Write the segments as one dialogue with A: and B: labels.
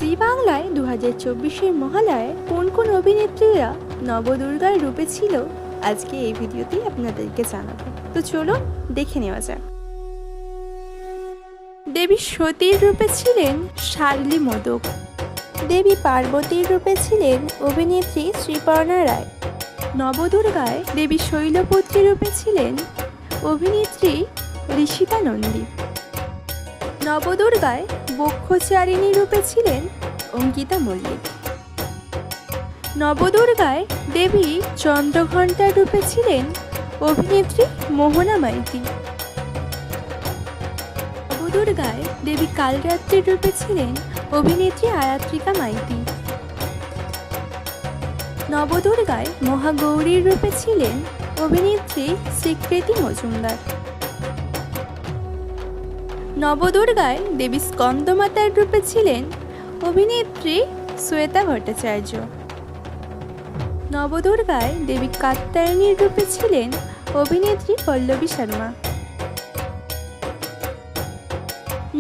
A: জি বাংলায় 2024-এর মহালয়ায় কোন কোন অভিনেত্রীরা নবদুর্গার রূপে ছিল আজকে এই ভিডিওতেই আপনাদেরকে জানাবো। তো চলো দেখে নেওয়া যাক। দেবী সতীর রূপে ছিলেন শার্লি মোদক। দেবী পার্বতীর রূপে ছিলেন অভিনেত্রী শ্রীপর্ণা রায়। নবদুর্গায় দেবী শৈলপুত্রী রূপে ছিলেন অভিনেত্রী ঋষিতা নন্দী। নবদুর্গায় বক্ষচারিণী রূপে ছিলেন অঙ্কিতা মল্লিক। নবদুর্গায় দেবী চন্দ্রঘণ্টার রূপে ছিলেন অভিনেত্রী মোহনা মাইতি। নবদুর্গায় দেবী কালরাত্রির রূপে ছিলেন অভিনেত্রী আয়াত্রিকা মাইতি। নবদুর্গায় মহাগৌরীর রূপে ছিলেন অভিনেত্রী স্বীকৃতি মজুমদার। নবদুর্গায় দেবী স্কন্দমাতার রূপে ছিলেন অভিনেত্রী শ্বেতা ভট্টাচার্য। নবদুর্গায় দেবী কাত্যায়নীর রূপে ছিলেন অভিনেত্রী পল্লবী শর্মা।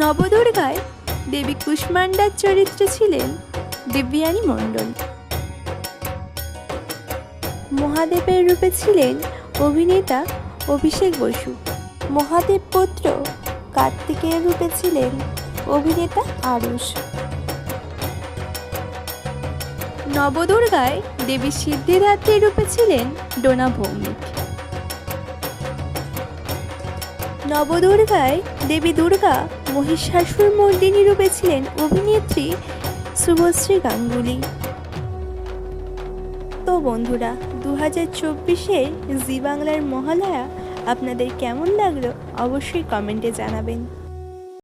A: নবদুর্গায় দেবী কুষ্মান্ডার চরিত্রে ছিলেন দিব্যানী মণ্ডল। মহাদেবের রূপে ছিলেন অভিনেতা অভিষেক বসু। মহাদেব পুত্র কার্তিকের রূপে ছিলেন অভিনেতা আরুষ। নবদুর্গায় দেবী সিদ্ধিদাত্রীর রূপে ছিলেন ডোনা ভৌমিক। নবদুর্গায় দেবী দুর্গা মহিষাসুর মর্দিনী রূপে ছিলেন অভিনেত্রী শুভশ্রী গাঙ্গুলি। তো বন্ধুরা, 2024-এর জি বাংলার মহালয়া আপনাদের কেমন লাগলো অবশ্যই কমেন্টে জানাবেন।